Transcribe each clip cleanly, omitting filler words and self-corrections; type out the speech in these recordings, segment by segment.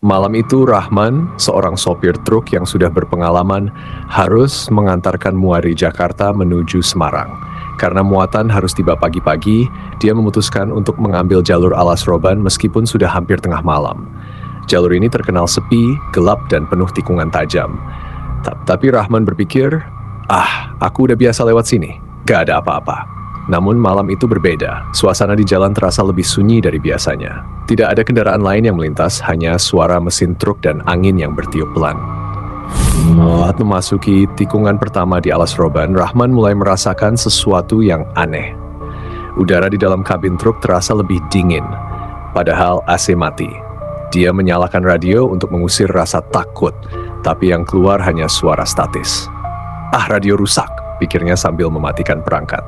Malam itu Rahman, seorang sopir truk yang sudah berpengalaman, harus mengantarkan muari Jakarta menuju Semarang. Karena muatan harus tiba pagi-pagi, dia memutuskan untuk mengambil jalur Alas Roban meskipun sudah hampir tengah malam. Jalur ini terkenal sepi, gelap, dan penuh tikungan tajam. Tapi Rahman berpikir, aku udah biasa lewat sini, gak ada apa-apa. Namun malam itu berbeda, suasana di jalan terasa lebih sunyi dari biasanya. Tidak ada kendaraan lain yang melintas, hanya suara mesin truk dan angin yang bertiup pelan. Saat memasuki tikungan pertama di Alas Roban, Rahman mulai merasakan sesuatu yang aneh. Udara di dalam kabin truk terasa lebih dingin, padahal AC mati. Dia menyalakan radio untuk mengusir rasa takut, tapi yang keluar hanya suara statis. Radio rusak, pikirnya sambil mematikan perangkat.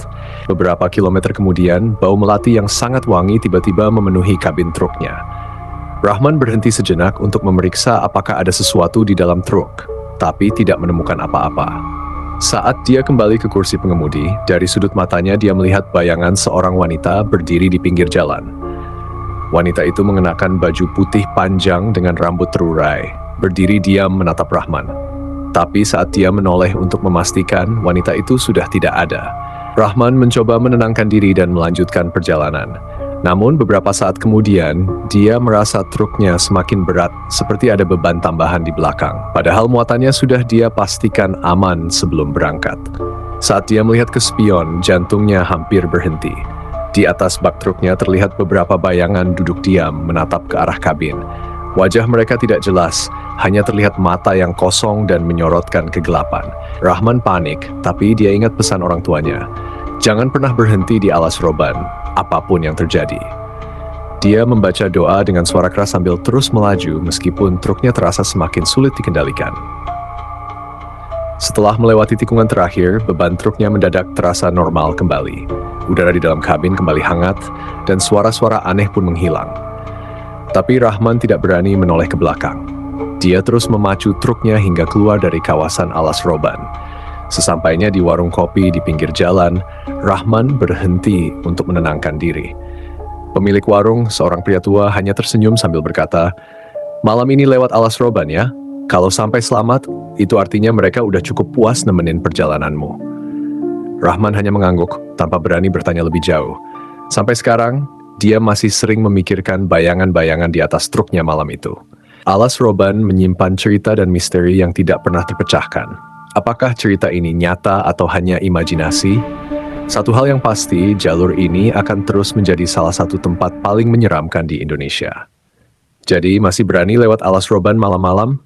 Beberapa kilometer kemudian, bau melati yang sangat wangi tiba-tiba memenuhi kabin truknya. Rahman berhenti sejenak untuk memeriksa apakah ada sesuatu di dalam truk, tapi tidak menemukan apa-apa. Saat dia kembali ke kursi pengemudi, dari sudut matanya dia melihat bayangan seorang wanita berdiri di pinggir jalan. Wanita itu mengenakan baju putih panjang dengan rambut terurai, berdiri diam menatap Rahman. Tapi saat dia menoleh untuk memastikan, wanita itu sudah tidak ada. Rahman mencoba menenangkan diri dan melanjutkan perjalanan. Namun beberapa saat kemudian, dia merasa truknya semakin berat, seperti ada beban tambahan di belakang. Padahal muatannya sudah dia pastikan aman sebelum berangkat. Saat dia melihat ke spion, jantungnya hampir berhenti. Di atas bak truknya terlihat beberapa bayangan duduk diam menatap ke arah kabin. Wajah mereka tidak jelas, hanya terlihat mata yang kosong dan menyorotkan kegelapan. Rahman panik, tapi dia ingat pesan orang tuanya. Jangan pernah berhenti di Alas Roban, apapun yang terjadi. Dia membaca doa dengan suara keras sambil terus melaju meskipun truknya terasa semakin sulit dikendalikan. Setelah melewati tikungan terakhir, beban truknya mendadak terasa normal kembali. Udara di dalam kabin kembali hangat, dan suara-suara aneh pun menghilang. Tapi Rahman tidak berani menoleh ke belakang. Dia terus memacu truknya hingga keluar dari kawasan Alas Roban. Sesampainya di warung kopi di pinggir jalan, Rahman berhenti untuk menenangkan diri. Pemilik warung, seorang pria tua, hanya tersenyum sambil berkata, "Malam ini lewat Alas Roban ya? Kalau sampai selamat, itu artinya mereka udah cukup puas nemenin perjalananmu." Rahman hanya mengangguk, tanpa berani bertanya lebih jauh. Sampai sekarang, dia masih sering memikirkan bayangan-bayangan di atas truknya malam itu. Alas Roban menyimpan cerita dan misteri yang tidak pernah terpecahkan. Apakah cerita ini nyata atau hanya imajinasi? Satu hal yang pasti, jalur ini akan terus menjadi salah satu tempat paling menyeramkan di Indonesia. Jadi, masih berani lewat Alas Roban malam-malam?